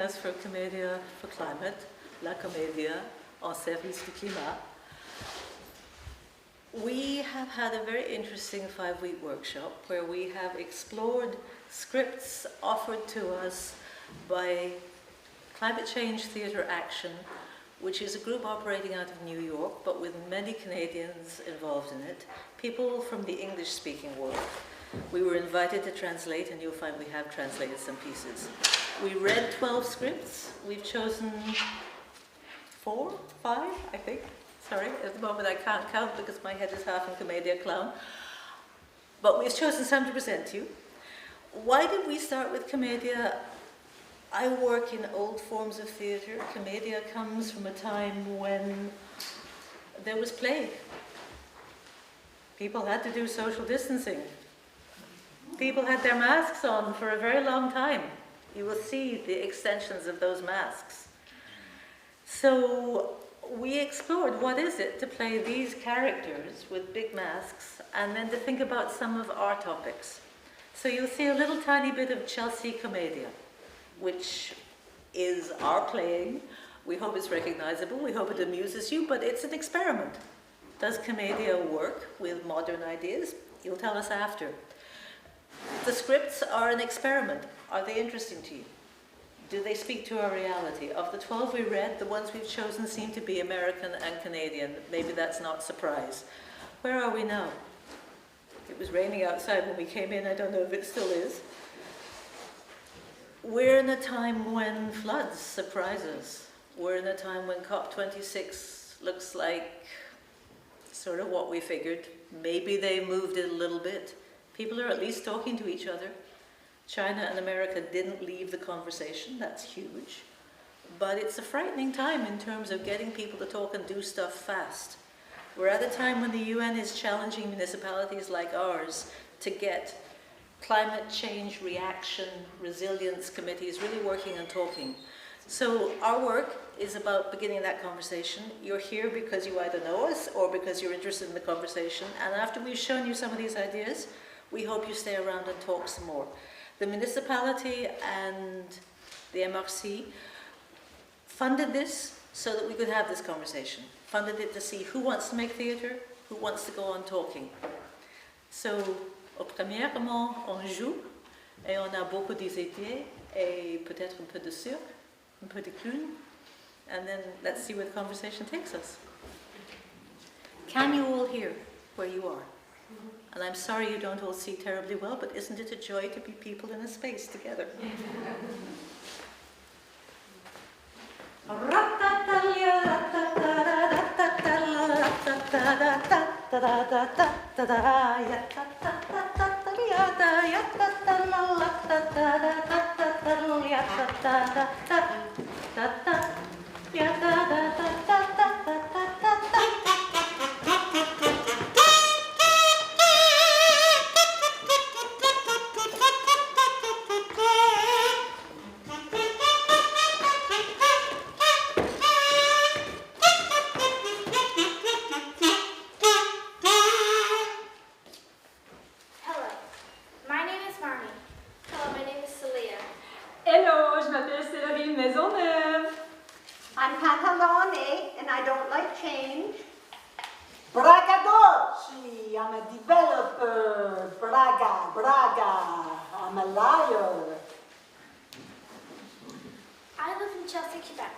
As for commedia for climate, la commedia en service du climat. We have had a very interesting 5-week workshop where we have explored scripts offered to us by Climate Change Theatre Action, which is a group operating out of New York, but with many Canadians involved in it, people from the English-speaking world. We were invited to translate, and you'll find we have translated some pieces. We read 12 scripts. We've chosen 4, 5, I think. Sorry, at the moment I can't count because my head is half in commedia clown. But we've chosen some to present to you. Why did we start with commedia? I work in old forms of theatre. Commedia comes from a time when there was plague. People had to do social distancing. People had their masks on for a very long time. You will see the extensions of those masks. So we explored what is it to play these characters with big masks and then to think about some of our topics. So you'll see a little tiny bit of Chelsea Commedia, which is our playing. We hope it's recognizable, we hope it amuses you, but it's an experiment. Does commedia work with modern ideas? You'll tell us after. The scripts are an experiment. Are they interesting to you? Do they speak to our reality? Of the 12 we read, the ones we've chosen seem to be American and Canadian. Maybe that's not a surprise. Where are we now? It was raining outside when we came in. I don't know if it still is. We're in a time when floods surprise us. We're in a time when COP26 looks like sort of what we figured. Maybe they moved it a little bit. People are at least talking to each other. China and America didn't leave the conversation. That's huge. But it's a frightening time in terms of getting people to talk and do stuff fast. We're at a time when the UN is challenging municipalities like ours to get climate change reaction, resilience committees really working and talking. So our work is about beginning that conversation. You're here because you either know us or because you're interested in the conversation. And after we've shown you some of these ideas, we hope you stay around and talk some more. The municipality and the MRC funded this so that we could have this conversation. Funded it to see who wants to make theatre, who wants to go on talking. So, premièrement, on joue, et on a beaucoup d'idées, et peut-être un peu de cirque, un peu de clown, and then let's see where the conversation takes us. Can you all hear where you are? And I'm sorry you don't all see terribly well, but isn't it a joy to be people in a space together? I'm a developer, braga, I'm a liar. I live in Chelsea, Quebec.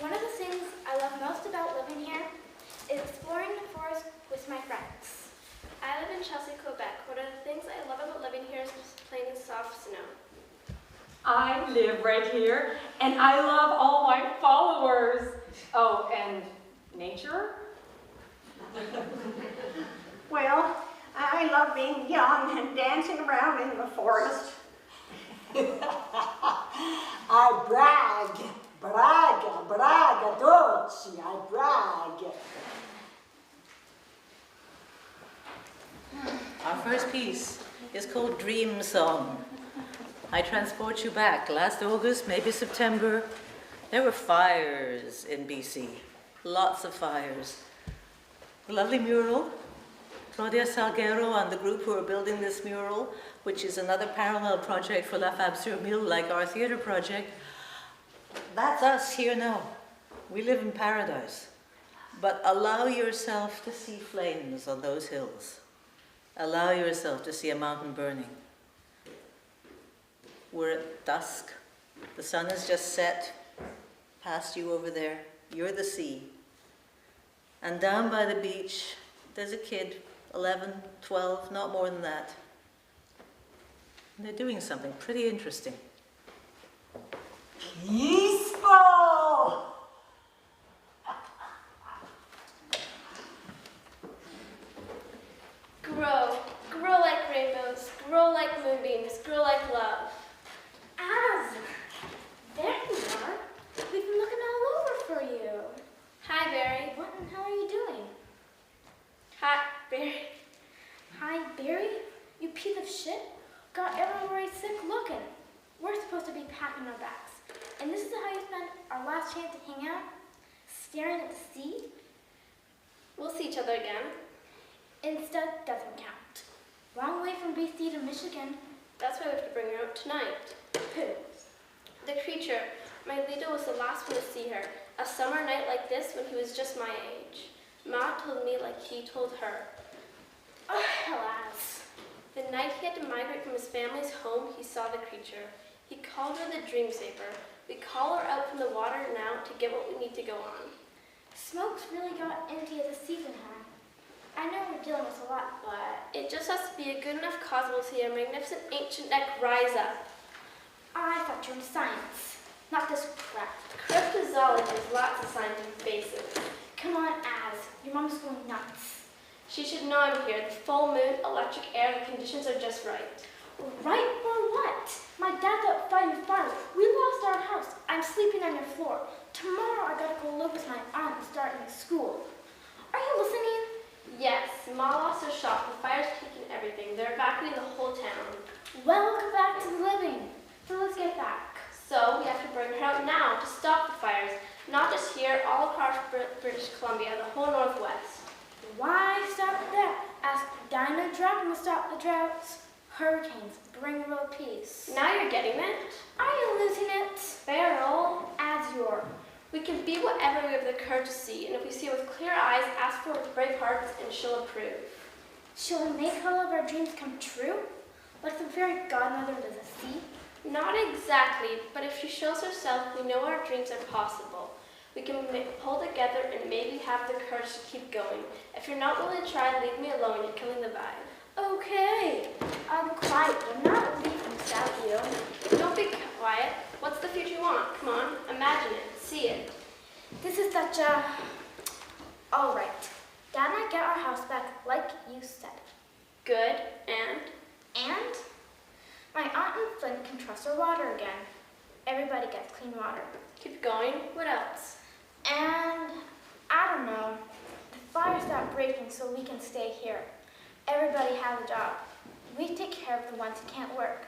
One of the things I love most about living here is exploring the forest with my friends. I live in Chelsea, Quebec. One of the things I love about living here is just playing in soft snow. I live right here, and I love all my followers. Oh, and nature? Well, I love being young and dancing around in the forest. I brag, dolce, I brag. Our first piece is called Dream Song. I transport you back. Last August, maybe September, there were fires in BC. Lots of fires. A lovely mural. Claudia Salguero and the group who are building this mural, which is another parallel project for La Fab sur Mille, like our theatre project, That's us here now. We live in paradise. But allow yourself to see flames on those hills. Allow yourself to see a mountain burning. We're at dusk. The sun has just set past you over there. You're the sea. And down by the beach, there's a kid, 11, 12, not more than that. And they're doing something pretty interesting. Peaceful! Grow. Grow like rainbows. Grow like moonbeams. Grow like love. Az! There you are. We've been looking all over for you. Hi, Barry. What and how are you doing? Hi, Barry. Hi, Barry? You piece of shit. Got everyone worried sick looking. We're supposed to be packing our bags. And this is how you spend our last chance to hang out? Staring at the sea? We'll see each other again. Instead doesn't count. Wrong way from BC to Michigan. That's why we have to bring her out tonight. Who? The creature. My leader was the last one to see her. A summer night like this when he was just my age. Ma told me like he told her. Oh, alas. The night he had to migrate from his family's home, he saw the creature. He called her the dream saver. We call her out from the water now to get what we need to go on. Smoke's really got into the season, huh? I know we're dealing with a lot, but it just has to be a good enough cause we'll see a magnificent ancient neck rise up. I thought you were in science, not this crap. Cryptozoology has lots of scientific bases. Come on, Az. Your mom's going nuts. She should know I'm here. The full moon, electric air, the conditions are just right. Right for what? My dad's out fighting fire. We lost our house. I'm sleeping on your floor. Tomorrow I gotta go live with my aunt and start in school. Are you listening? Yes, Ma lost her shop. The fire's taking everything. They're evacuating the whole town. Welcome back to the living. So let's get back. So we have to bring her out now to stop the fires. Not just here, all across British Columbia, the whole Northwest. Why stop there? Ask Dino Dragon to stop the droughts. Hurricanes bring world peace. Now you're getting it. Are you losing it? Feral. Azure. We can be whatever we have the courage to see, and if we see it with clear eyes, ask for it with brave hearts, and she'll approve. She'll make all of our dreams come true? Like the fairy godmother of the sea? Not exactly, but if she shows herself, we know our dreams are possible. We can pull together and maybe have the courage to keep going. If you're not willing to try, leave me alone. You're killing the vibe. Okay. I'm quiet. I'm not leaving without you. Don't be quiet. What's the future you want? Come on, imagine it. See it. This is such a... All right. Dad and I get our house back like you said. Good. And? And? My aunt and Flynn can trust our water again. Everybody gets clean water. Keep going. What else? And, I don't know. The fire stopped breaking so we can stay here. Everybody has a job. We take care of the ones who can't work.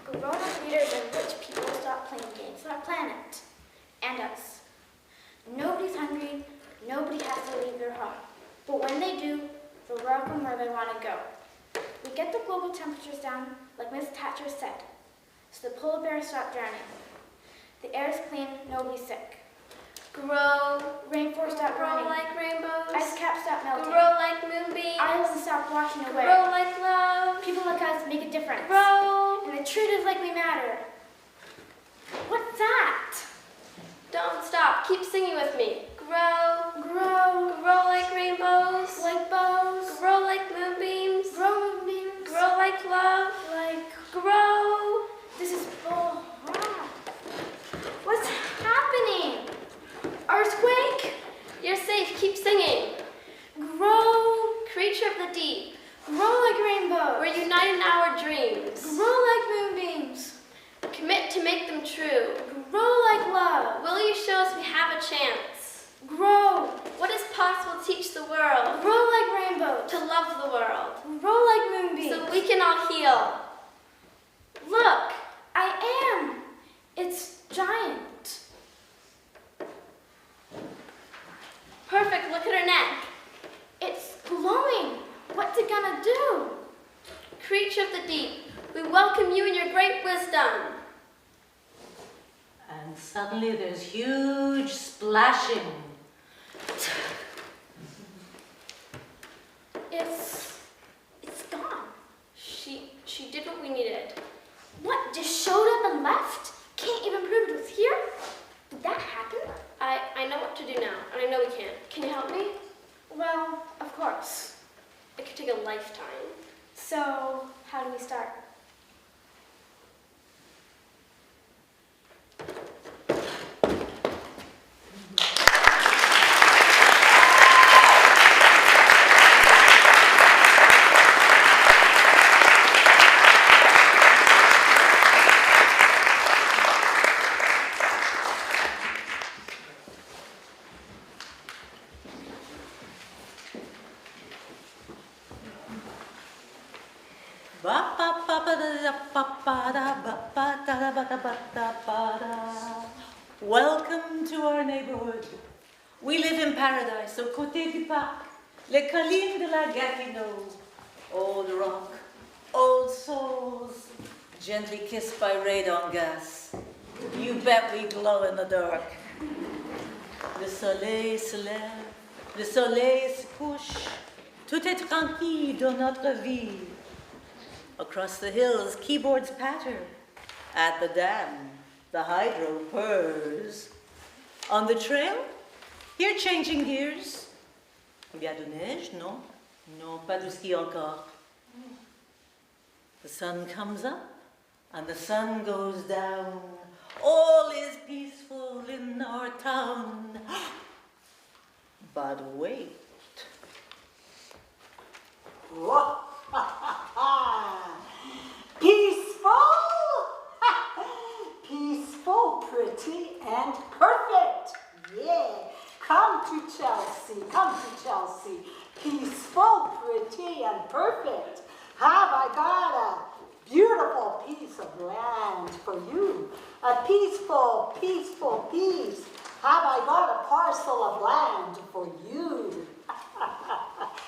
Grown-up leaders and rich people stop playing games on our planet. And us. Nobody's hungry. Nobody has to leave their home. But when they do, they're welcome where they want to go. We get the global temperatures down, like Ms. Thatcher said, so the polar bears stop drowning. The air is clean, nobody's sick. Grow. Rainforests stop burning. Grow like rainbows. Ice caps stop melting. Grow like moonbeams. Islands stop washing away. Grow like love. People like us make a difference. Grow. And the truth is like we matter. What's that? Don't stop. Keep singing with me. Grow. Grow. Grow like rainbows. Like bows. Grow like moonbeams. Grow moonbeams. Grow like love. Like grow. This is bull. Wow. What's happening? Earthquake? You're safe. Keep singing. Grow. Creature of the deep. Grow like rainbows. We're uniting our dreams. Grow like moonbeams. Commit to make them true. Grow like love. Will you show us we have a chance? Grow. What is possible to teach the world? Grow like rainbows. To love the world. Grow like moonbeams. So we can all heal. Look, I am. It's giant. Perfect, look at her neck. It's glowing. What's it gonna do? Creature of the deep, we welcome you and your great wisdom. And suddenly, suddenly there's huge splashing. It's gone. She did what we needed. What? Just showed up and left? Can't even prove it was here? Did that happen? I know what to do now, and I know we can. Can you help me? Well, of course. It could take a lifetime. So, how do we start? Welcome to our neighborhood. We live in paradise, au côté du parc, les collines de la Gatineau. Old rock, old souls, gently kissed by radon gas. You bet we glow in the dark. Le soleil se lève, le soleil se couche. Tout est tranquille dans notre vie. Across the hills, keyboards patter. At the dam, the hydro purrs. On the trail, here changing gears. Il y a de neige, non? Non, pas de ski encore. The sun comes up and the sun goes down. All is peaceful in our town. But wait. Peaceful, peaceful, pretty, and perfect. Yeah, come to Chelsea, come to Chelsea. Peaceful, pretty, and perfect. Have I got a beautiful piece of land for you? A peaceful, peaceful piece. Have I got a parcel of land for you?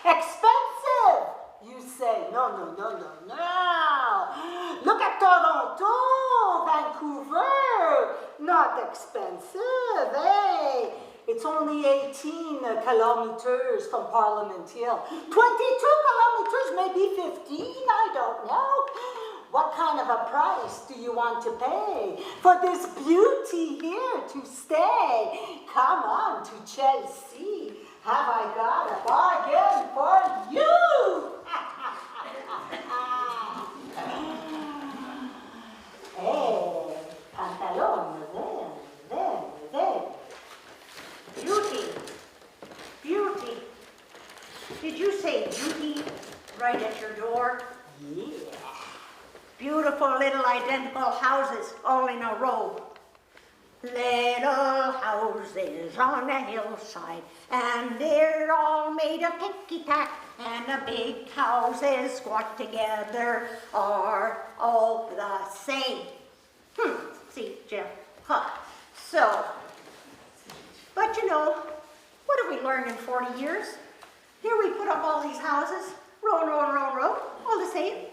Expensive, you say. No, no, no, no, no. Look at Toronto, Vancouver. Not expensive, eh? It's only 18 kilometers from Parliament Hill. 22 kilometers, maybe 15, I don't know. What kind of a price do you want to pay for this beauty here to stay? Come on to Chelsea. Have I got a bargain for you? Hey, pantalon, there. Beauty. Beauty. Did you say beauty right at your door? Yeah. Beautiful little identical houses all in a row. Little houses on a hillside, and they're all made of ticky-tack, and the big houses squat together are all the same. See, Jim. So, but you know, what have we learned in 40 years? Here we put up all these houses, row, all the same.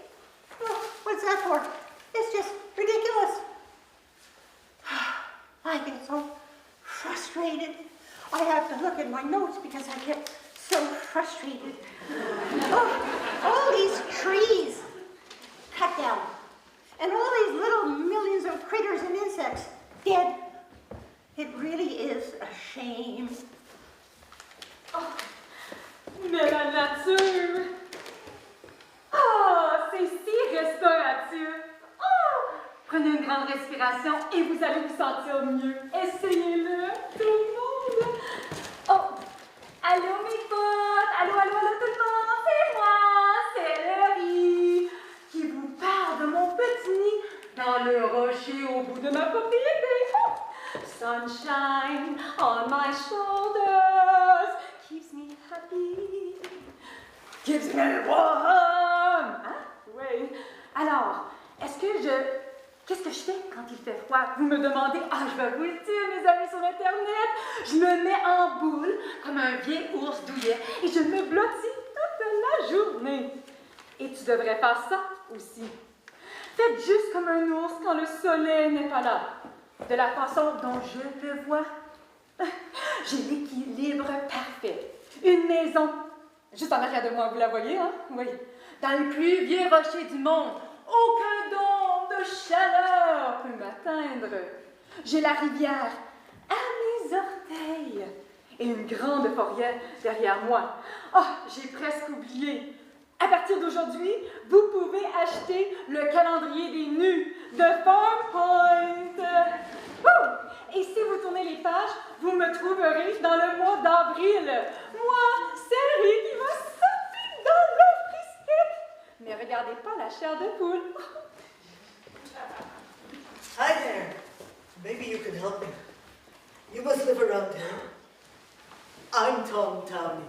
Well, what's that for? It's just ridiculous. I get so frustrated. I have to look at my notes because I get so frustrated. All these trees cut down, and all these little millions of critters and insects dead. It really is a shame. Oh, mais la nature! Oh, c'est si restaurateur! Oh! Prenez une grande respiration et vous allez vous sentir mieux. Essayez-le, tout le monde! Oh! Allô mes potes! Allô, tout le monde! C'est moi! C'est le riz! Qui vous parle de mon petit nid dans le rocher au bout de ma propriété! Oh! Sunshine on my shoulders keeps me happy, keeps me warm. Hein? Oui. Alors, qu'est-ce que je fais quand il fait froid? Vous me demandez, je vais vous le dire, mes amis sur Internet. Je me mets en boule comme un vieil ours douillet et je me blottis toute la journée. Et tu devrais faire ça aussi. Faites juste comme un ours quand le soleil n'est pas là. de la façon dont je le vois, j'ai l'équilibre parfait. Une maison, juste en arrière de moi, vous la voyez, hein? Oui. Dans les plus vieux rochers du monde, aucun don de chaleur peut m'atteindre. J'ai la rivière à mes orteils et une grande forêt derrière moi. Oh, j'ai presque oublié. À partir d'aujourd'hui, vous pouvez acheter le calendrier des nus de PowerPoint. Et si vous tournez les pages, vous me trouverez dans le mois d'avril. Moi, celle qui va sauter dans le frisket. Ne regardez pas la chair de poule. Hi there. Maybe you can help me. You must live around here. I'm Tom Tommy.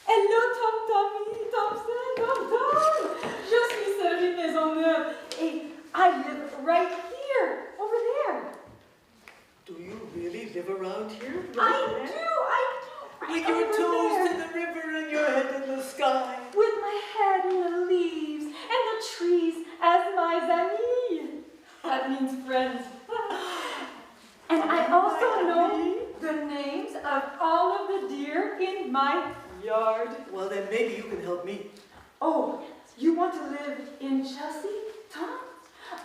Hello, Tom. Je suis Celie Maisonneuve, and I live right here, over there. Do you really live around here? I do. With your over toes there. to the river and your head in the sky. With my head in the leaves and the trees as my amis. That means friends. And I also know the names of all of the deer in my yard. Well, then maybe you can help me. Oh, you want to live in Chelsea, Tom?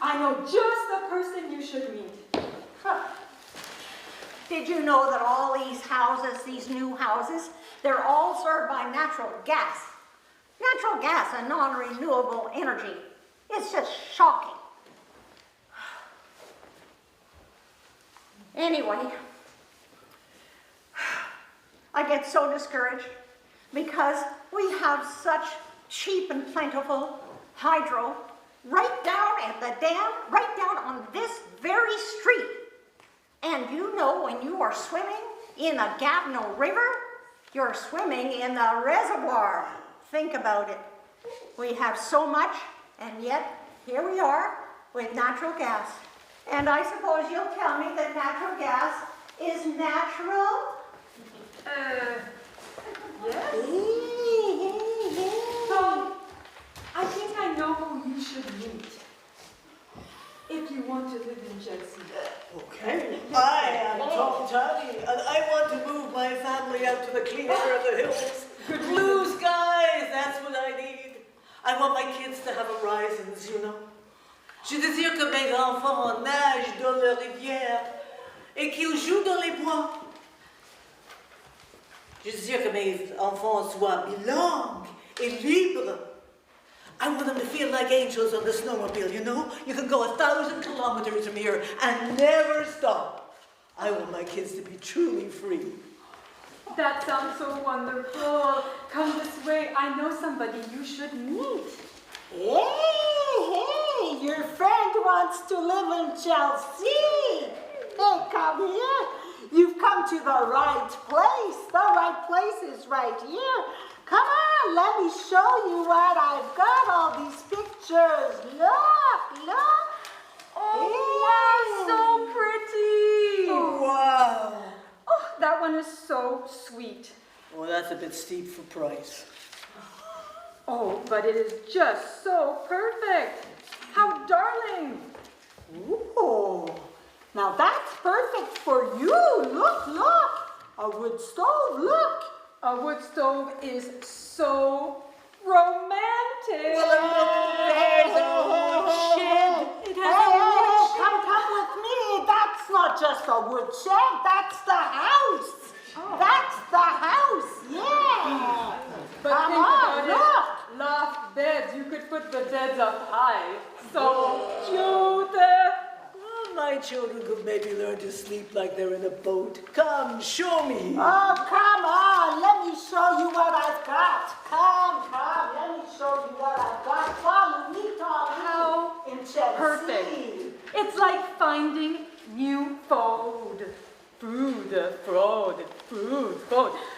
I know just the person you should meet. Did you know that all these houses, these new houses, they're all served by natural gas? Natural gas, a non-renewable energy. It's just shocking. Anyway, I get so discouraged because we have such cheap and plentiful hydro right down at the dam, right down on this very street. And you know, when you are swimming in the Gatineau River, you're swimming in the reservoir. Think about it. We have so much, and yet here we are with natural gas. And I suppose you'll tell me that natural gas is natural? Yes. Tom, I think I know who you should meet if you want to live in Chelsea. Okay. I am Tom Tommy, and I want to move my family out to the clean air of the hills. Blue skies, that's what I need. I want my kids to have horizons, you know. Je désire que mes enfants nagent dans la rivière et qu'ils jouent dans les bois. Je désire que mes enfants soient bilingues et libres. I want them to feel like angels on the snowmobile, you know? You can go 1,000 kilometers from here and never stop. I want my kids to be truly free. That sounds so wonderful. Come this way. I know somebody you should meet. Hey, your friend wants to live in Chelsea. Hey, come here. You've come to the right place. The right place is right here. Come on, let me show you what I've got, all these pictures. Look. Oh, wow, so pretty. Wow. Oh, that one is so sweet. Oh, that's a bit steep for price. Oh, but it is just so perfect. How darling. Ooh, now that's perfect for you. Look. A wood stove, look. A wood stove is so romantic. Well, look, there's a wood shed. It has a wood shed. Come with me. That's not just a wood shed. That's the house. Oh. That's the house. Yeah. But Come think on, about look. it. Loft beds, you could put the beds up high. So cute. Well, my children could maybe learn to sleep like they're in a boat. Come, show me. Oh, come on. Let me show you what I've got. Come. Let me show you what I've got. Follow me, Tommy. How in Chelsea. perfect. It's like finding new food. Food.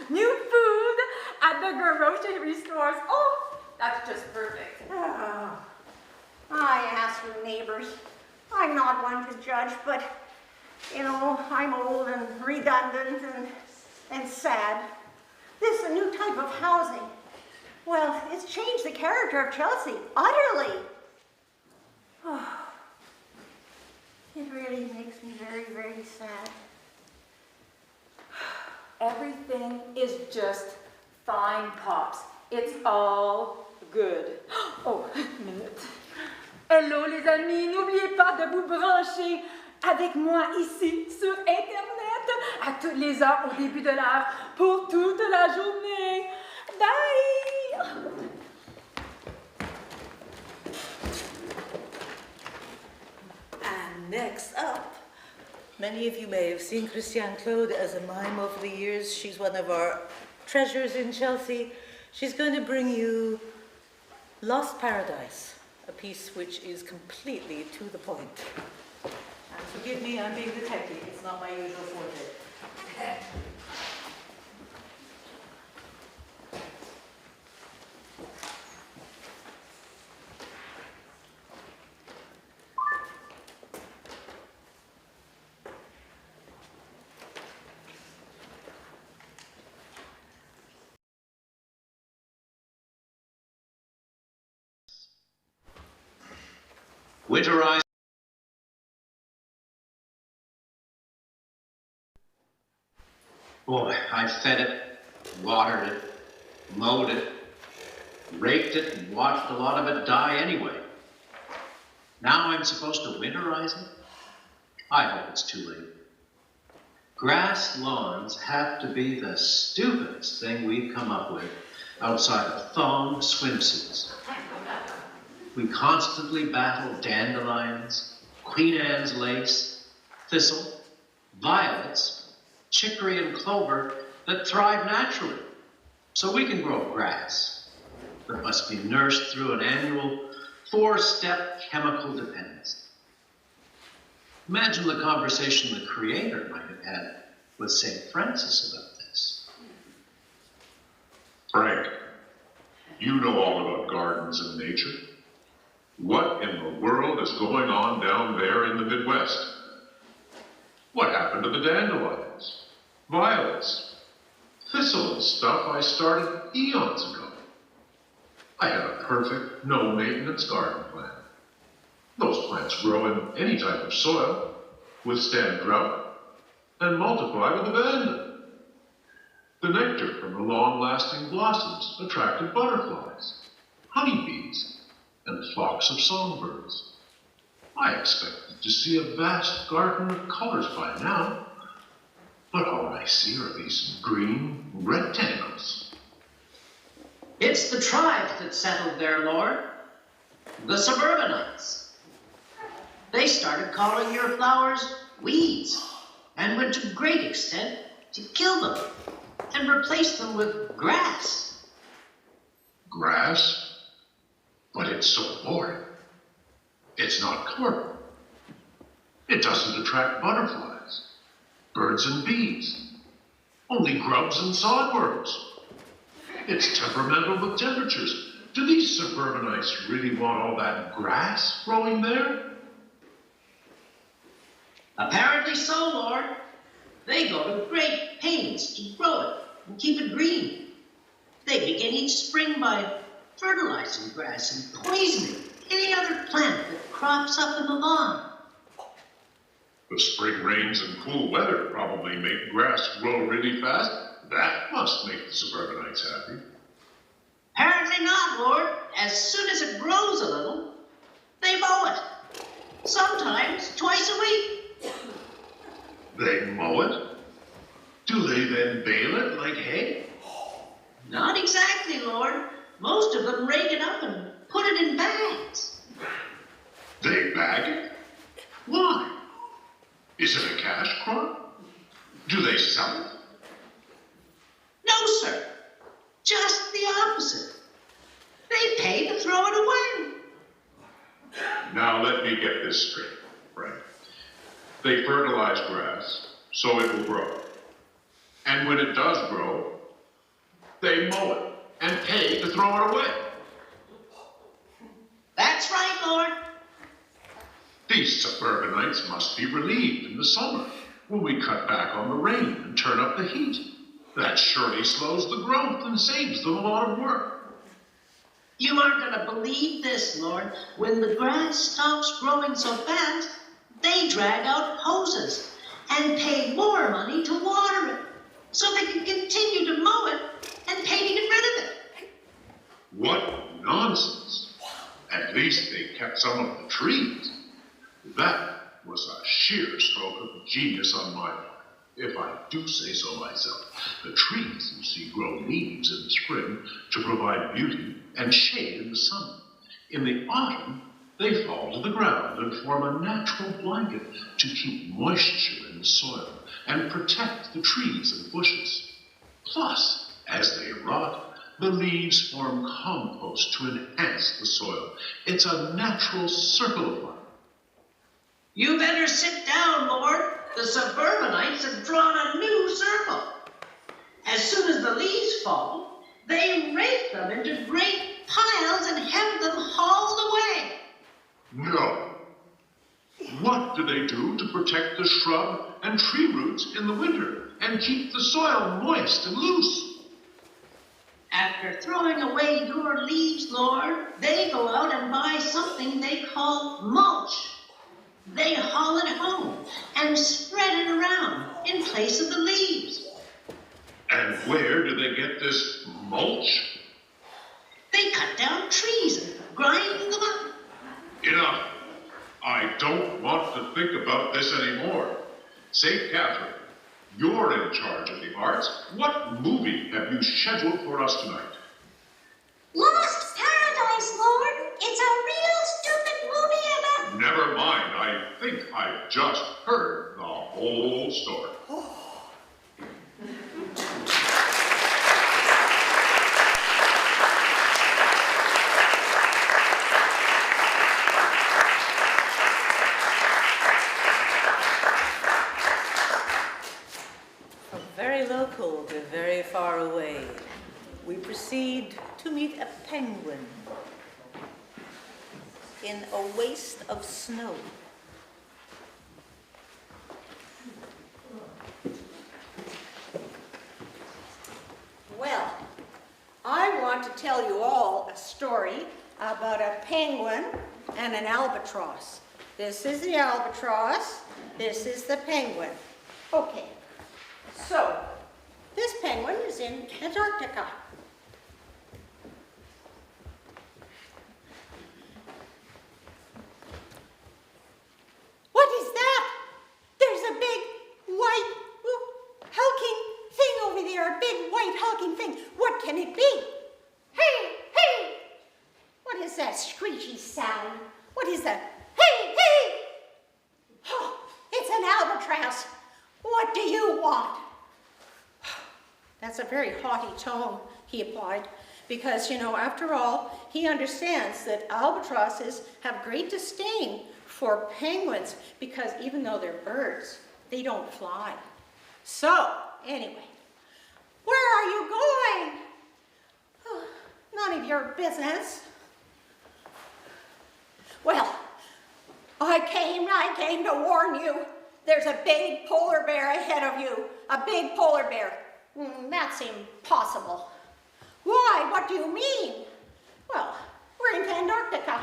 New food at the grocery stores. Oh, that's just perfect. Oh, I ask you neighbors. I'm not one to judge, but, you know, I'm old and redundant and sad. This is a new type of housing. Well, it's changed the character of Chelsea utterly. It really makes me very, very sad. Everything is just fine, Pops. It's all good. Oh, minute. Hello les amis, n'oubliez pas de vous brancher avec moi ici sur Internet à toutes les heures au début de l'heure pour toute la journée. Bye! And next up, many of you may have seen Christiane Claude as a mime over the years. She's one of our treasures in Chelsea. She's going to bring you Lost Paradise, a piece which is completely to the point. And forgive me, I'm being the techie. It's not my usual forte. Winterize. Boy, I fed it, watered it, mowed it, raked it, and watched a lot of it die anyway. Now I'm supposed to winterize it? I hope it's too late. Grass lawns have to be the stupidest thing we've come up with outside of thong swimsuits. We constantly battle dandelions, Queen Anne's lace, thistle, violets, chicory and clover that thrive naturally, so we can grow grass that must be nursed through an annual 4-step chemical dependency. Imagine the conversation the Creator might have had with St. Francis about this. Frank, you know all about gardens and nature. What in the world is going on down there in the Midwest? What happened to the dandelions, violets, thistle and stuff I started eons ago? I had a perfect, no-maintenance garden plan. Those plants grow in any type of soil, withstand drought, and multiply with abandon. The nectar from the long-lasting blossoms attracted butterflies, honeybees, and flocks of songbirds. I expected to see a vast garden of colors by now, but all I see are these green rectangles. It's the tribes that settled there, Lord. The suburbanites. They started calling your flowers weeds and went to great extent to kill them and replace them with grass. Grass? But it's so boring. It's not colorful. It doesn't attract butterflies, birds and bees, only grubs and sawworms. It's temperamental with temperatures. Do these suburbanites really want all that grass growing there? Apparently so, Lord. They go to great pains to grow it and keep it green. They begin each spring by fertilizing grass and poisoning any other plant that crops up in the lawn. The spring rains and cool weather probably make grass grow really fast. That must make the suburbanites happy. Apparently not, Lord. As soon as it grows a little, they mow it. Sometimes twice a week. They mow it? Do they then bale it like hay? Not exactly, Lord. Most of them rake it up and put it in bags. They bag it? Why? Is it a cash crop? Do they sell it? No, sir. Just the opposite. They pay to throw it away. Now let me get this straight, Frank. They fertilize grass so it will grow. And when it does grow, they mow it and pay to throw it away. That's right, Lord. These suburbanites must be relieved in the summer when we cut back on the rain and turn up the heat. That surely slows the growth and saves them a lot of work. You aren't going to believe this, Lord. When the grass stops growing so fast, They drag out hoses and pay more money to water it so they can continue to mow it and pay to get rid of it. What nonsense. At least they kept some of the trees. That was a sheer stroke of genius on my part, if I do say so myself. The trees, you see, grow leaves in the spring to provide beauty and shade in the summer. In the autumn, they fall to the ground and form a natural blanket to keep moisture in the soil and protect the trees and bushes. Plus, as they rot, the leaves form compost to enhance the soil. It's a natural circle of life. You better sit down, Lord. The suburbanites have drawn a new circle. As soon as the leaves fall, they rake them into great piles and have them hauled away. No. What do they do to protect the shrub and tree roots in the winter and keep the soil moist and loose? After throwing away your leaves, Lord, they go out and buy something they call mulch. They haul it home and spread it around in place of the leaves. And where do they get this mulch? They cut down trees and grind them up. Enough. I don't want to think about this anymore. St. Catherine, you're in charge of the arts. What movie have you scheduled for us tonight? Lost Paradise, Lord. It's a real stupid movie about... Never mind. I think I've just heard the whole story. From very local to very far away, we proceed to meet a penguin in a waste of snow. Well, I want to tell you all a story about a penguin and an albatross. This is the albatross, this is the penguin. Okay, so this penguin is in Antarctica. What is that? There's a big white hulking thing over there, a big white hulking thing. What can it be? Hey, hey! What is that screechy sound? What is that? Hey, hey! Oh, it's an albatross. What do you want? That's a very haughty tone he applied because, you know, after all, he understands that albatrosses have great disdain for penguins because even though they're birds, they don't fly. So, anyway, where are you going? Oh, none of your business. Well, I came to warn you. There's a big polar bear ahead of you. A big polar bear. That's impossible. Why? What do you mean? Well, we're in Antarctica,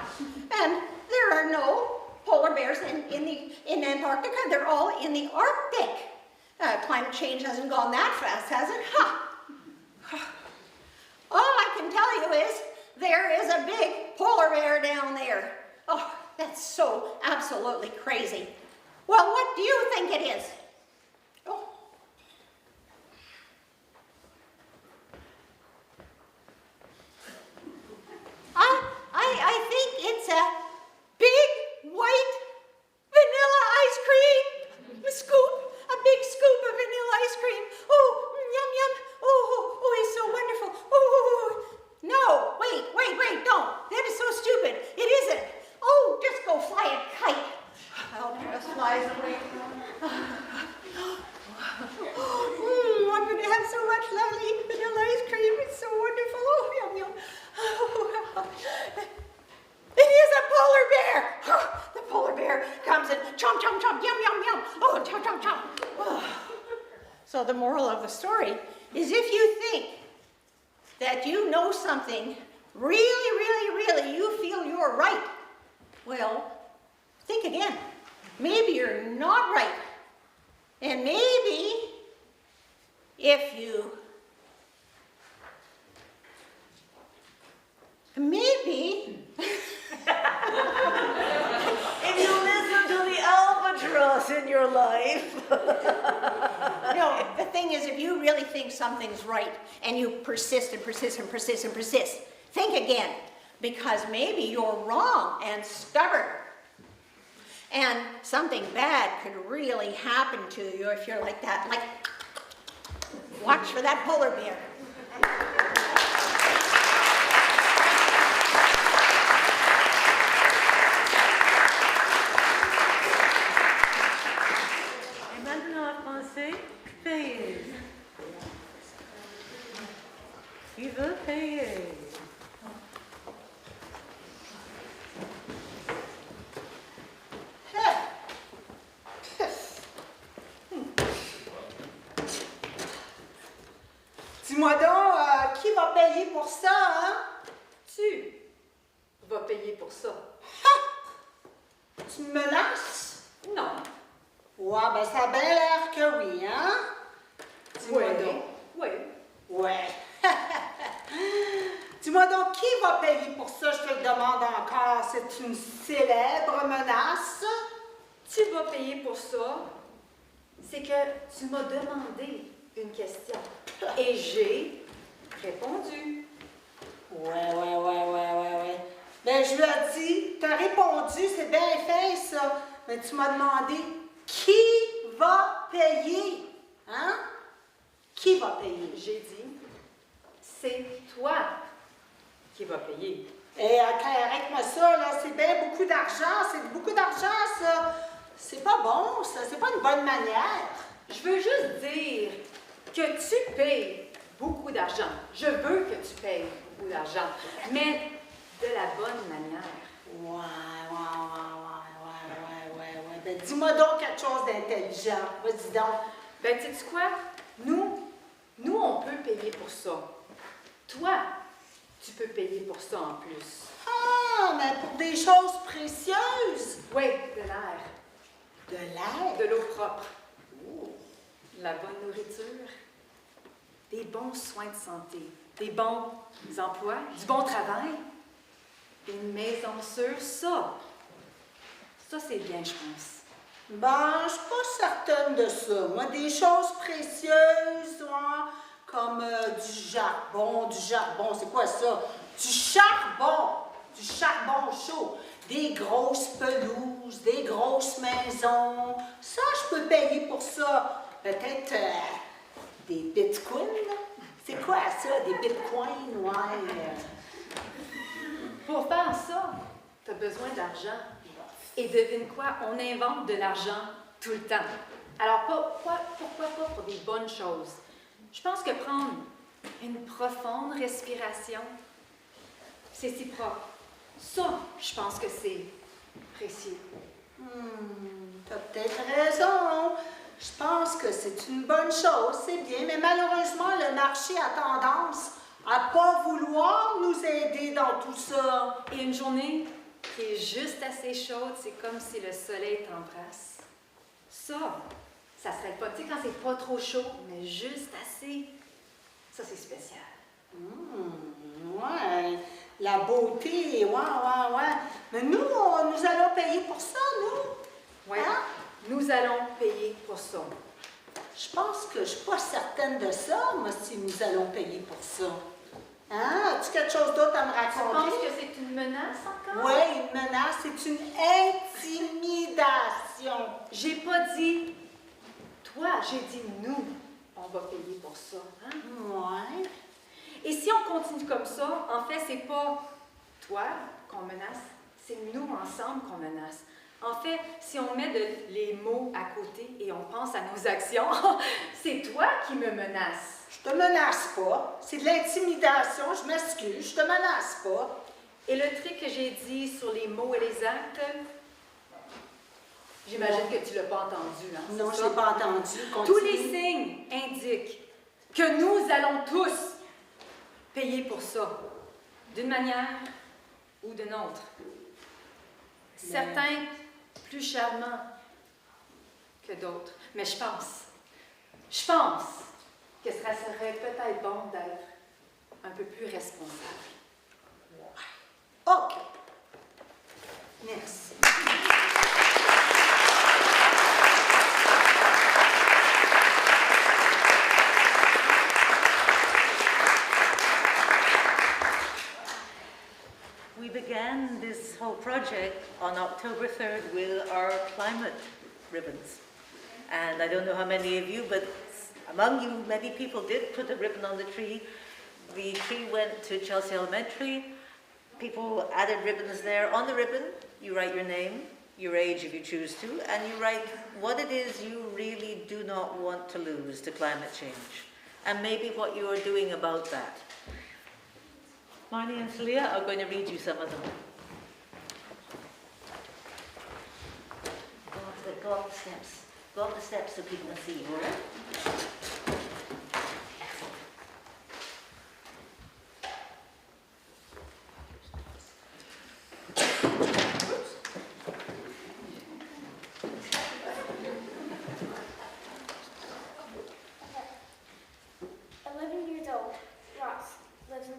and there are no polar bears in Antarctica. They're all in the Arctic. Climate change hasn't gone that fast, has it? Huh. All I can tell you is there is a big polar bear down there. Oh, that's so absolutely crazy. Well, what do you think it is? Oh. I think it's a big white vanilla ice cream scoop. A big scoop of vanilla ice cream. Oh, yum, yum. Oh, it's so wonderful. Oh, no, wait, don't. That is so stupid. It isn't. Oh, just go fly a kite. Albatross flies away. I'm going to have so much lovely vanilla ice cream. It's so wonderful. Oh, yum, yum. It is a polar bear. The polar bear comes and chomp, chomp, chomp, yum, yum, yum. Oh, chomp, chomp, chomp. Oh. So the moral of the story is if you think that you know something really, you feel you're right, well, think again. maybe you're not right. And maybe if you If you listen to the albatross in your life. no, the thing is, if you really think something's right and you persist and persist and persist and persist, think again, because maybe you're wrong and stubborn. And something bad could really happen to you if you're like that. Like, watch for that polar bear. Et maintenant en français, payer. Qui veut payer? Dis-moi donc, qui va payer pour ça, hein? Tu vas payer pour ça. Tu me menaces? Non. Ouais, ben ça a bien l'air que oui, hein? Dis-moi donc. Oui. Ouais. Dis-moi donc, qui va payer pour ça? Je te le demande encore. C'est une célèbre menace. Tu vas payer pour ça. C'est que tu m'as demandé une question. Et j'ai répondu. Ouais. Ben, je lui ai dit, t'as répondu, c'est bien fait, ça. Mais tu m'as demandé, qui va payer? Hein? Qui va payer? J'ai dit, c'est toi qui vas payer. Et arrête-moi ça, là, c'est bien beaucoup d'argent, c'est beaucoup d'argent, ça. C'est pas bon, ça, c'est pas une bonne manière. Je veux juste dire que tu payes beaucoup d'argent. Je veux que tu payes beaucoup d'argent, mais de la bonne manière. Ouais. Ben, dis-moi donc quelque chose d'intelligent. Vas-y donc. Ben, sais-tu quoi? Nous, on peut payer pour ça. Toi, tu peux payer pour ça en plus. Ah, mais pour des choses précieuses. Oui, de l'air, De l'air. de l'eau propre, la bonne nourriture, des bons soins de santé, des bons emplois, du bon travail, une maison sûre, ça c'est bien, je pense. Ben, je suis pas certaine de ça. Moi, des choses précieuses, ouais, comme du charbon, c'est quoi ça? Du charbon chaud, des grosses pelouses, des grosses maisons. Ça, je peux payer pour ça. Peut-être des bitcoins, là. C'est quoi ça, des bitcoins, ouais? Pour faire ça, tu as besoin d'argent. Et devine quoi? On invente de l'argent tout le temps. Alors, pourquoi pas pour des bonnes choses? Je pense que prendre une profonde respiration, c'est si propre. Ça, je pense que c'est précieux. T'as peut-être raison. Je pense que c'est une bonne chose, c'est bien, mais malheureusement, le marché a tendance à pas vouloir nous aider dans tout ça. Et une journée qui est juste assez chaude, c'est comme si le soleil t'embrasse. Ça serait le fun. Tu sais, quand c'est pas trop chaud, mais juste assez, ça c'est spécial. Ouais, la beauté, ouais. Mais nous allons payer pour ça, nous. Oui, Hein? nous allons payer pour ça. Je pense que je suis pas certaine de ça, moi, si nous allons payer pour ça. Hein? As-tu quelque chose d'autre à me Tu raconter? penses que c'est une menace encore? Oui, une menace, c'est une intimidation. J'ai pas dit toi, j'ai dit nous. On va payer pour ça. Hein? Ouais. Et si on continue comme ça, en fait, c'est pas toi qu'on menace, c'est nous ensemble qu'on menace. En fait, si on met les mots à côté et on pense à nos actions, c'est toi qui me menaces. Je te menace pas. C'est de l'intimidation, je m'excuse, je te menace pas. Et le truc que j'ai dit sur les mots et les actes, j'imagine que tu l'as pas entendu. Hein, Non, c'est je ça? l'ai pas entendu. Tous Continue. les signes indiquent que nous allons tous payer pour ça, d'une manière ou d'une autre. Certains plus charmants que d'autres. Mais je pense que ça serait peut-être bon d'être un peu plus responsable. OK. Merci. We began this whole project on October 3rd with our climate ribbons. And I don't know how many of you, but among you, many people did put a ribbon on the tree. The tree went to Chelsea Elementary. People added ribbons there. On the ribbon, you write your name, your age if you choose to, and you write what it is you really do not want to lose to climate change, and maybe what you are doing about that. Marnie and Celia are going to read you some of them. Go up the steps. Go up the steps so people can see you, all right?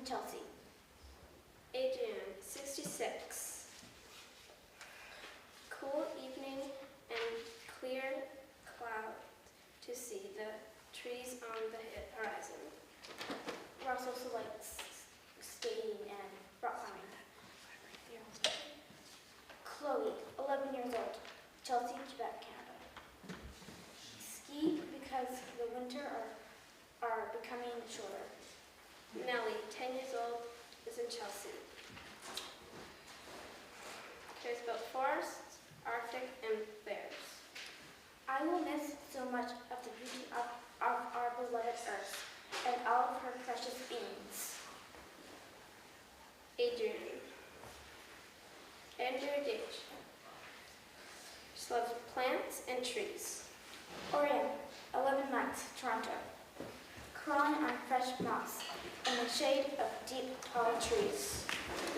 Chelsea. Adrian, 66. Cool evening and clear cloud to see the trees on the horizon. Ross also likes skating and rock climbing. Chloe, 11 years old, Chelsea, Quebec, Canada. Ski because the winter are becoming shorter. Nellie, 10 years old, is in Chelsea. Cares about forests, Arctic, and bears. I will miss so much of the beauty of our beloved Earth and all of her precious beings. Adrian. Andrew Gage. She loves plants and trees. Orion, 11 months, Toronto. Crawling on fresh moss in the shade of deep, tall trees.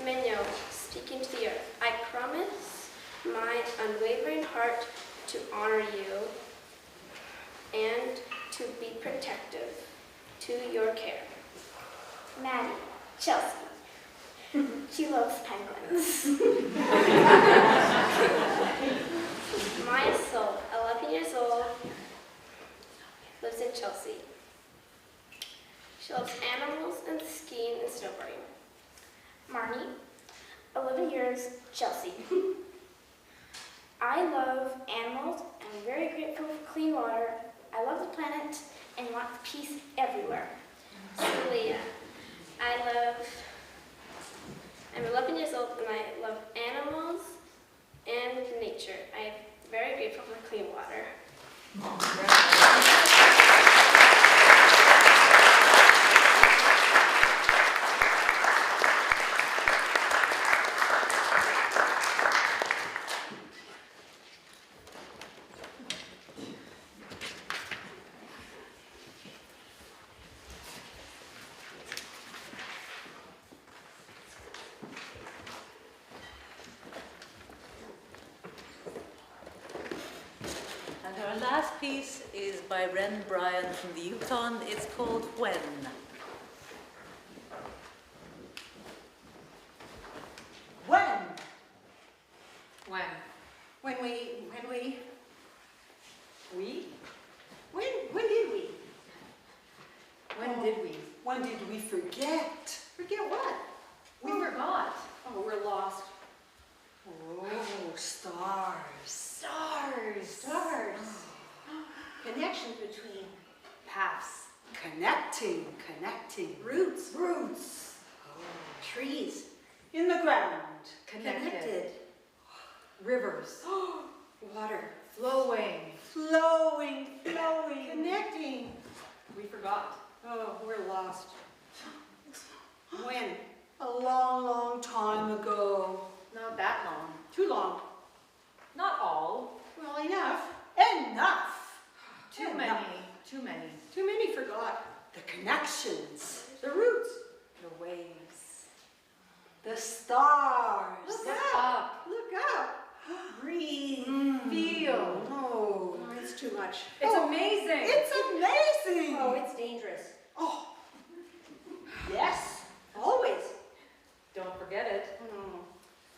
Minyo, speaking to the earth. I promise my unwavering heart to honor you and to be protective to your care. Maddie, Chelsea. She loves penguins. My soul, 11 years old, lives in Chelsea. She loves animals and skiing and snowboarding. Marnie, 11 years, Chelsea. I love animals. I'm very grateful for clean water. I love the planet and want peace everywhere. Celia, I'm 11 years old and I love animals and nature. I'm very grateful for clean water. Our last piece is by Ren Bryan from the Yukon. It's called When. When? When? When did we? When did we forget? Forget what? We forgot. Oh, we're lost. Oh, stars. Stars. Connection between paths. Connecting. Roots. Oh, trees. In the ground. Connected. Rivers. Water. Flowing. Connecting. We forgot. Oh, we're lost. When? A long time ago. Not that long. Too long. Not all. Well, enough. Too many. Too many forgot. The connections. The roots. The waves. The stars. Look up. Look up. Breathe. Feel. Oh, It's too much. It's amazing. It's amazing. Oh, it's dangerous. Oh, yes, always. Don't forget it. Mm.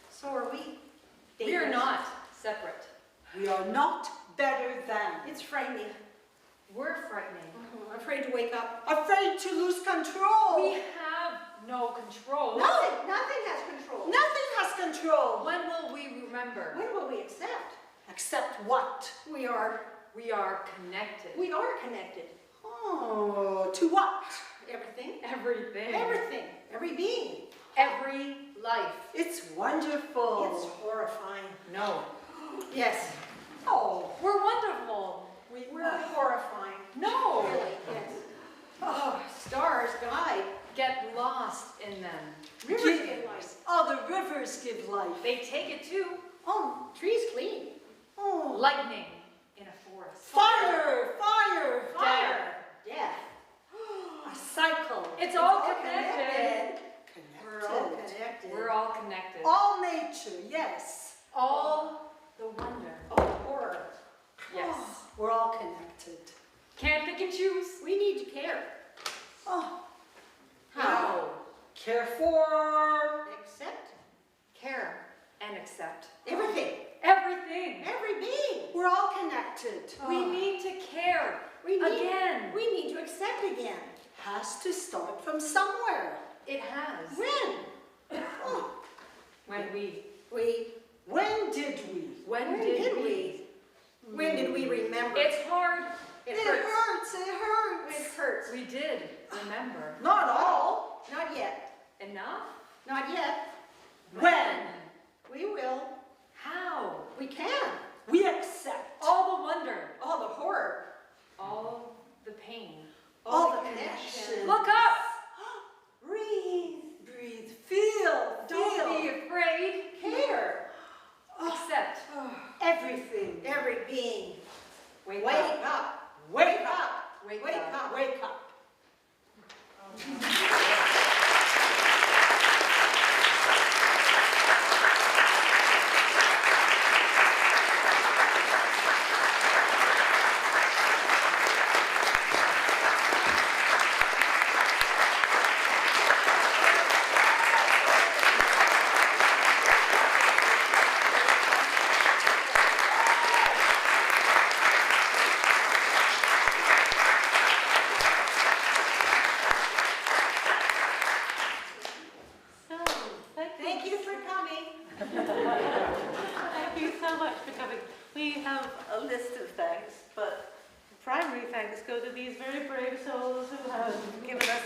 So are we. We are Dangerous. not separate. We are not better than. It's frightening. We're frightening. I'm afraid to wake up. Afraid to lose control. We have no control. Nothing has control. Nothing has control. When will we remember? When will we accept? Except what? We are connected. We are connected. Oh, to what? Everything. Everything. Everything. Every being. Every life. It's wonderful. It's horrifying. No. Yes. Oh, We're wonderful. We're horrifying. No. Really, yes. Oh, stars guide. Get lost in them. Rivers Give- give life. oh, the rivers give life. They take it too. Oh, trees clean. Oh, Lightning in a forest. fire, fire, Fire. Death. a cycle. It's all connected. We're all connected. We're all connected. All nature, yes. All the wonder. Oh, horror. Yes. We're all connected. Can't pick and choose. We need to care. Oh, How? care for. Accept Care and accept. everything. Everything. Every being. We're all connected. We need to care. Again. We need to accept again. Has to start from somewhere. It has. When? Oh, When we. when did we? When did we? When did we remember? It's hard. It It hurts. hurts, it hurts. It hurts. We did remember. Not all. Not yet. Enough? Not yet. When? We will. How? We can. We accept. All the wonder. All the horror. All the pain. All the the connection. Look up! Breathe. Breathe. Feel. Don't be afraid. Care. Accept. Everything. Every being. Wake Wake up. up. Wake up. Wake Wake up. up. Wake up. So, Thank you for coming. Thank you so much for coming. We have a list of thanks, but primary thanks go to these very brave souls who have given us.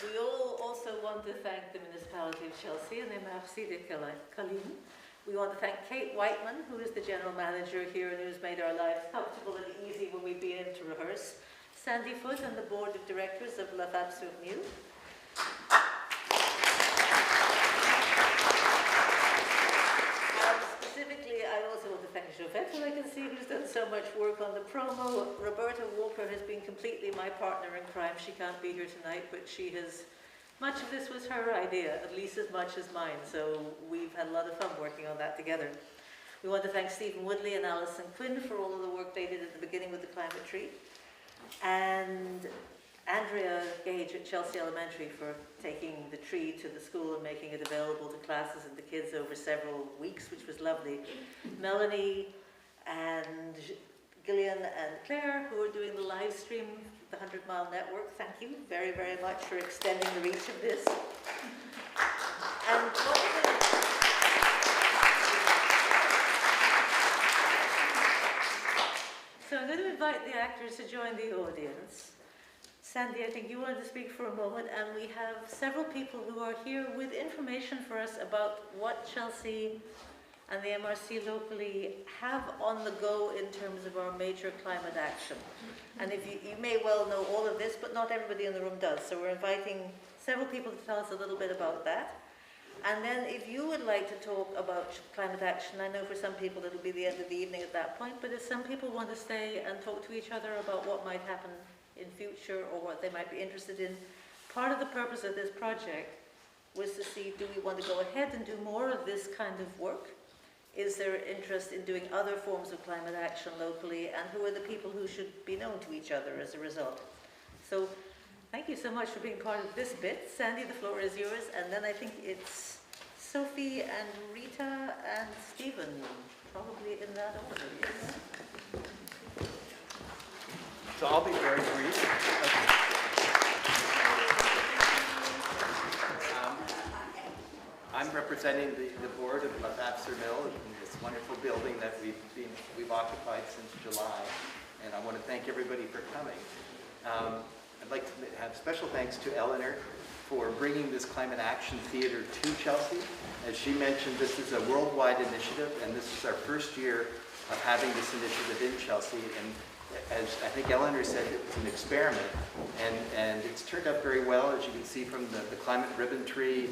We all also want to thank the municipality of Chelsea and the Merci de Colline. We want to thank Kate Whiteman, who is the general manager here and who's made our lives comfortable and easy when we've been in to rehearse. Sandy Foot and the board of directors of La Fab sur Mille. Specifically, I also want to thank Jovette, who I can see who's done so much work on the promo. Roberta Walker has been completely my partner in crime. She can't be here tonight, but she has. Much of this was her idea, at least as much as mine, so we've had a lot of fun working on that together. We want to thank Stephen Woodley and Alison Quinn for all of the work they did at the beginning with the climate tree, and Andrea Gage at Chelsea Elementary for taking the tree to the school and making it available to classes and the kids over several weeks, which was lovely. Melanie and Gillian and Claire, who are doing the live stream, the 100 Mile Network, thank you very, very much for extending the reach of this. And so I'm going to invite the actors to join the audience. Sandy, I think you wanted to speak for a moment, and we have several people who are here with information for us about what Chelsea and the MRC locally have on the go in terms of our major climate action. And if you may well know all of this, but not everybody in the room does. So we're inviting several people to tell us a little bit about that. And then if you would like to talk about climate action, I know for some people it'll be the end of the evening at that point, but if some people want to stay and talk to each other about what might happen in future or what they might be interested in, part of the purpose of this project was to see, do we want to go ahead and do more of this kind of work? Is there interest in doing other forms of climate action locally? And who are the people who should be known to each other as a result? So thank you so much for being part of this bit. Sandy, the floor is yours. And then I think it's Sophie and Rita and Stephen, probably in that order. Yes. So I'll be very brief. I'm representing the board of Mill in this wonderful building that we've occupied since July, and I want to thank everybody for coming. I'd like to have special thanks to Eleanor for bringing this Climate Action Theater to Chelsea. As she mentioned, this is a worldwide initiative, and this is our first year of having this initiative in Chelsea. And as I think Eleanor said, it's an experiment, and it's turned out very well, as you can see from the climate ribbon tree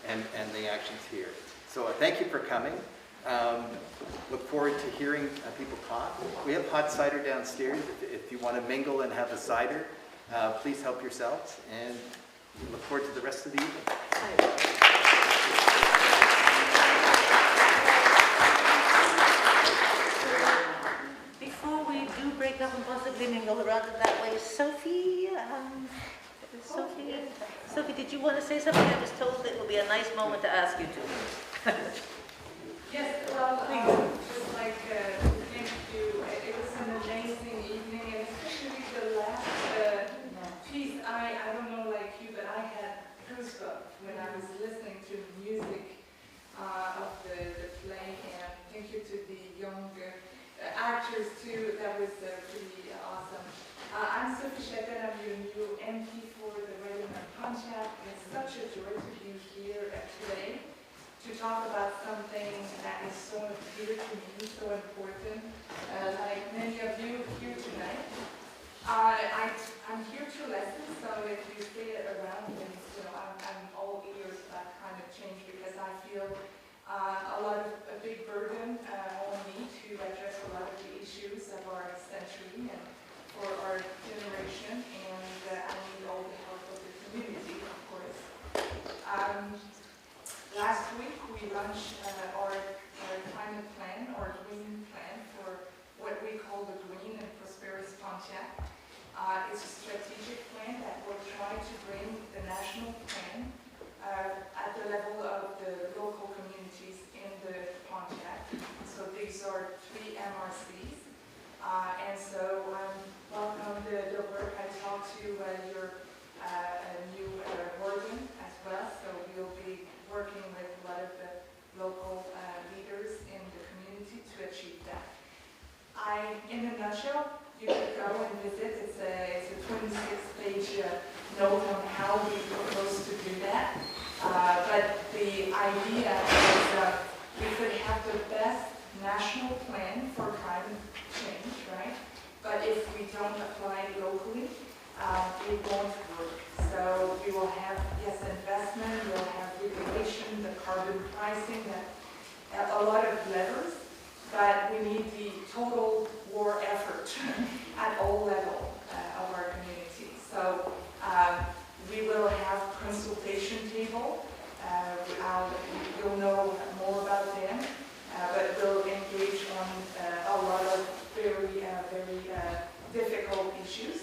and the actions here. So thank you for coming. Look forward to hearing people talk. We have hot cider downstairs. If you want to mingle and have a cider, please help yourselves, and we look forward to the rest of the evening. Before we do break up and possibly mingle around it that way, Sophie, Sophie, did you want to say something? I was told it would be a nice moment to ask you to. Yes, well, just like thank you. It was an amazing evening, and especially the last piece. I don't know like you, but I had goosebumps when I was listening to the music of the play, and thank you to the young actors too. That was pretty awesome. I'm Sophie Shepherd. I'm your new MP for the Rubans and Pontiac. It's such a joy to be here today to talk about something that is so dear to me, so important, like many of you here tonight. I'm here to listen, so if you stay around, then I'm all ears about climate change, because I feel a big burden on me to address a lot of the issues of our century and for our generation, and I need all the help of the community, of course. Last week we launched our climate plan, our green plan for what we call the Green and Prosperous Pontiac. It's a strategic plan that will try to bring the national plan at the level of the local communities in the Pontiac. So these are 3 MRCs. And so welcome the work. I talked to your new warden as well, so we'll be working with a lot of the local leaders in the community to achieve that. In a nutshell, you could go and visit. It's a 26-page note on how we propose to do that. But the idea is we could have the best national plan for climate change, right? But if we don't apply it locally, it won't work. So we will have, yes, investment, we'll have regulation, the carbon pricing, a lot of levers, but we need the total war effort at all levels of our community. So we will have consultation table. You'll know more about them, but we'll engage on a lot of very difficult issues.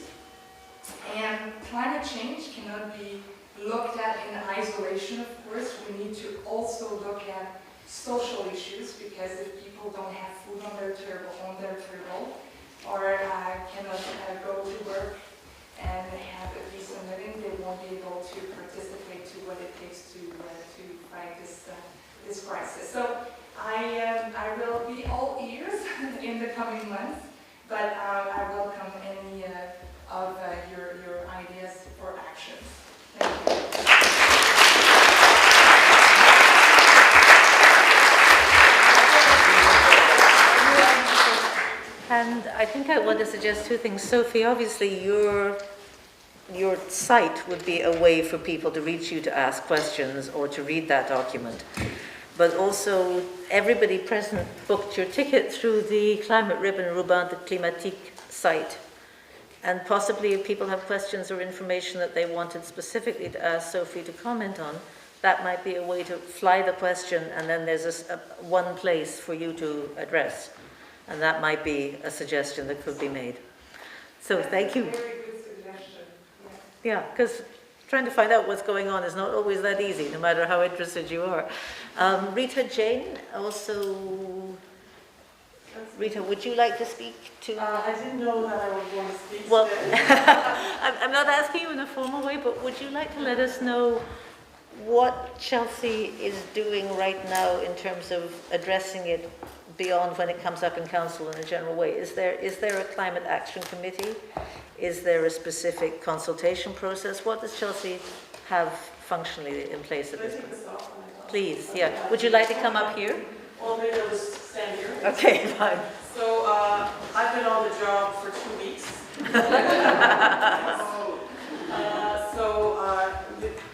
And climate change cannot be looked at in isolation, of course. We need to also look at social issues, because if people don't have food on their table, or cannot go to work and have a decent living, they won't be able to participate to what it takes to fight this crisis. So I will be all ears in the coming months, but I welcome any of your ideas for actions. Thank you. And I think I want to suggest 2 things. Sophie, obviously your site would be a way for people to reach you to ask questions or to read that document. But also, everybody present booked your ticket through the Climate Ribbon Rubans de Climatique site. And possibly if people have questions or information that they wanted specifically to ask Sophie to comment on, that might be a way to fly the question, and then there's one place for you to address. And that might be a suggestion that could be made. So thank you. Very good suggestion. Yeah, because trying to find out what's going on is not always that easy, no matter how interested you are. Rita Jane, also. Rita, would you like to speak to? I didn't know that I was going to speak well, today. I'm not asking you in a formal way, but would you like to let us know what Chelsea is doing right now in terms of addressing it beyond when it comes up in council in a general way? Is there a climate action committee? Is there a specific consultation process? What does Chelsea have functionally in place at this point? Please, yeah. Would you like to come up here? Well, maybe I'll just stand here. Okay, fine. So I've been on the job for 2 weeks.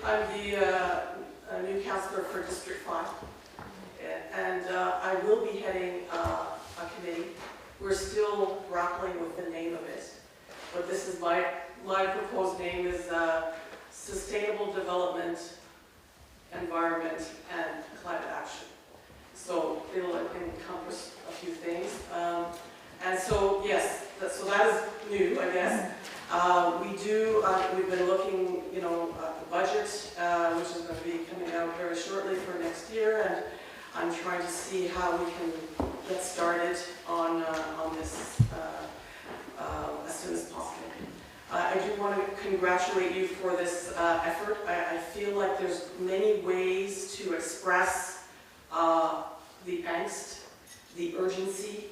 I'm the new councillor for District 5. And I will be heading a committee. We're still grappling with the name of it. But this is my proposed name is Sustainable Development, Environment, and Climate Action. So it'll encompass a few things. And so, yes, so that is new, I guess. We've been looking, at the budget, which is going to be coming out very shortly for next year, and I'm trying to see how we can get started on this as soon as possible. I do want to congratulate you for this effort. I feel like there's many ways to express the angst, the urgency,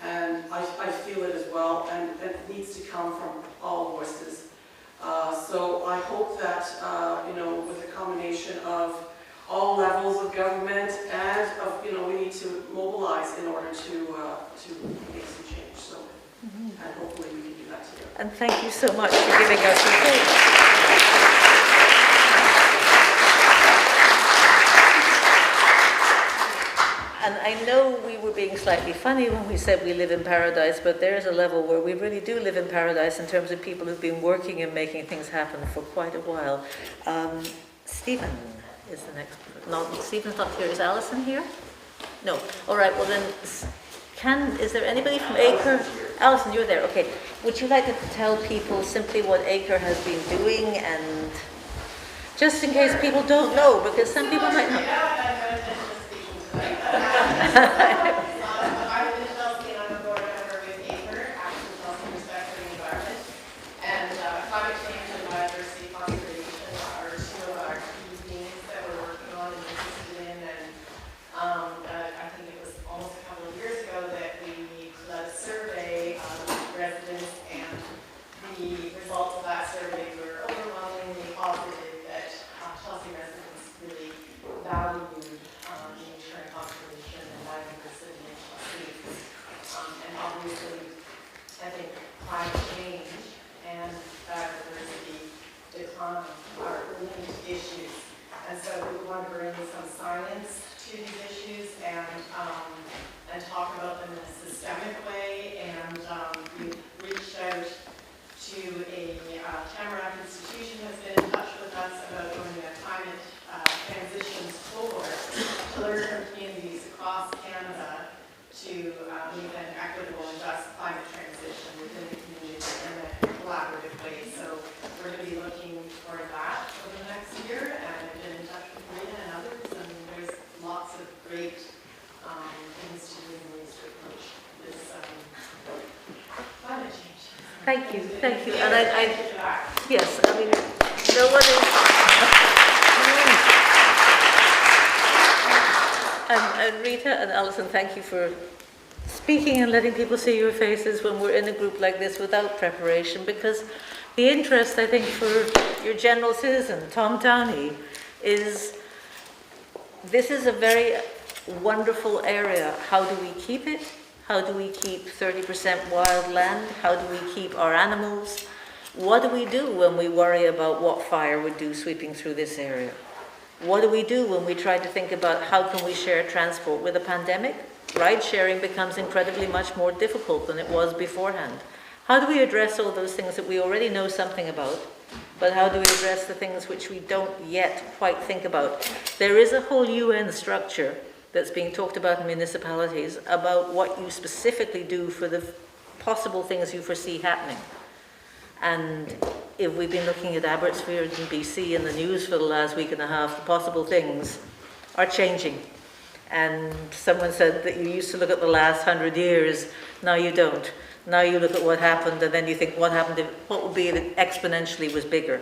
and I feel it as well, and it needs to come from all voices. So I hope that, with a combination of all levels of government and of, we need to mobilize in order to make some change. So, and hopefully we can do that together. And thank you so much for giving us your voice. And I know we were being slightly funny when we said we live in paradise, but there is a level where we really do live in paradise in terms of people who've been working and making things happen for quite a while. Stephen is the next. No, Stephen's not here. Is Alison here? No. All right. Well then, is there anybody from Acre? Alison, you're there. Okay. Would you like to tell people simply what Acre has been doing, and just in case people don't know, because some people might not. I'm in Chelsea and I'm a board member with Acre, Action Chelsea Respect for the Environment, and climate change and biodiversity conservation are two of our key themes that we're working on and interested in. And I think it was almost a couple of years ago that we led a survey of residents, and the results of that survey were overwhelmingly positive that Chelsea residents really valued nature and conservation and biodiversity in Chelsea. And obviously, I think climate change and biodiversity decline are linked issues. And so we want to bring some science to these issues and talk about them in a systemic way. And we've reached out to a Tamarack institution has been in touch with us about doing a climate transitions cohort to learn from communities across Canada to make an equitable and just climate transition within the community in a collaborative way. So we're going to be looking for that over the next year, and I've been in touch with Rita and others, and there's lots of great things to do and ways to approach this climate change. Thank you, thank you. And yes, I mean, no one is. And Rita and Alison, thank you for speaking and letting people see your faces when we're in a group like this without preparation, because the interest, I think, for your general citizen, Tom Downey, is this is a very wonderful area. How do we keep it? How do we keep 30% wild land? How do we keep our animals? What do we do when we worry about what fire would do sweeping through this area? What do we do when we try to think about how can we share transport with a pandemic? Ride sharing becomes incredibly much more difficult than it was beforehand. How do we address all those things that we already know something about, but how do we address the things which we don't yet quite think about? There is a whole UN structure that's being talked about in municipalities about what you specifically do for the possible things you foresee happening. And if we've been looking at Abbotsford and BC in the news for the last week and a half, the possible things are changing. And someone said that you used to look at the last 100 years, now you don't. Now you look at what happened and then you think what would be if it exponentially was bigger.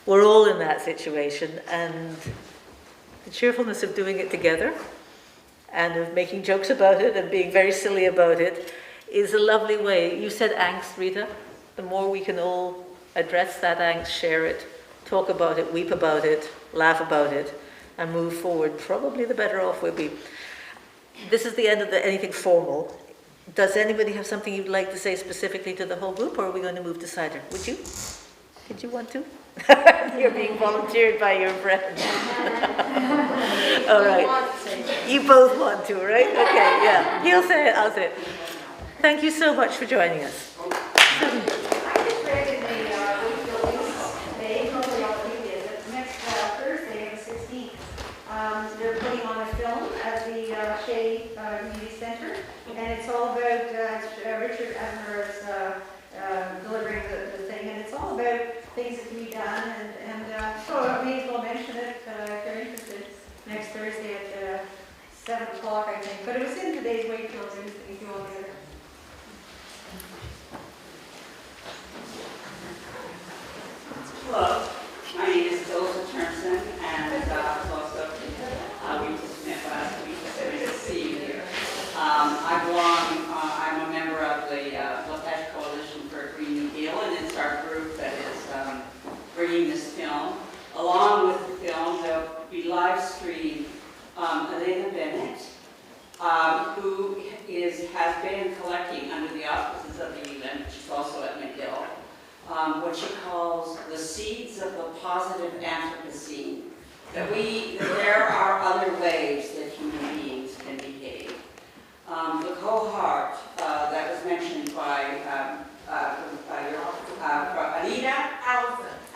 We're all in that situation, and the cheerfulness of doing it together and of making jokes about it and being very silly about it is a lovely way. You said angst, Rita. The more we can all address that angst, share it, talk about it, weep about it, laugh about it, and move forward, probably the better off we'll be. This is the end of anything formal. Does anybody have something you'd like to say specifically to the whole group, or are we going to move to cider? Would you? Did you want to? You're being volunteered by your friend. All right. You both want to, right? Okay, yeah. He'll say it, I'll say it. Thank you so much for joining us. I just read in the buildings today, probably all of you did, that next Thursday, the 16th, they're putting on a film at the Shea Community Center, and it's all about, Richard Adler is delivering the thing, and it's all about things that can be done, and so I may as well mention it if you're interested. Next Thursday at 7 o'clock, I think, but it was in today's Wakefield News that you do all together. Hello, my name is Ilsa Termson, and also we just met last week, so good to see you here. I'm a member of the Lafayette Coalition for a Green New Deal, and it's our group that is bringing this film. Along with the film, there'll be live streamed Elena Bennett, who has been collecting under the auspices of the UN, she's also at McGill, what she calls the seeds of the positive Anthropocene. That there are other ways that human beings can behave. The cohort that was mentioned by Anita?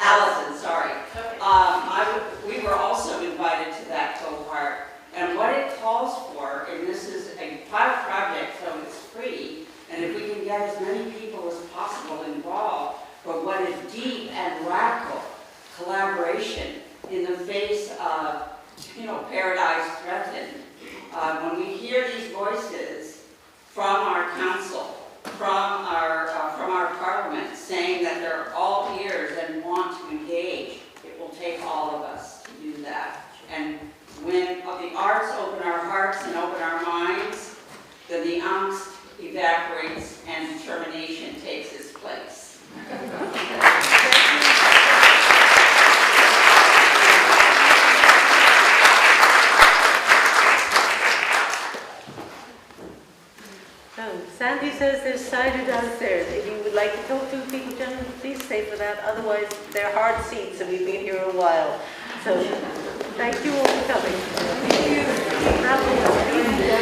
Allison, sorry. We were also invited to that cohort, and what it calls for, and this is a pilot project, so it's free, and if we can get as many people as possible involved for what is deep and radical collaboration in the face of, paradise threatened. When we hear these voices from our council, from our parliament, saying that they're all ears and want to engage, it will take all of us to do that. And when the arts open our hearts and open our minds, then the angst evaporates and determination takes its place. Sandy says there's cider downstairs. If you would like to talk to people, gentlemen, please stay for that. Otherwise, they're hard seats and we've been here a while. So, thank you all for coming. Thank you.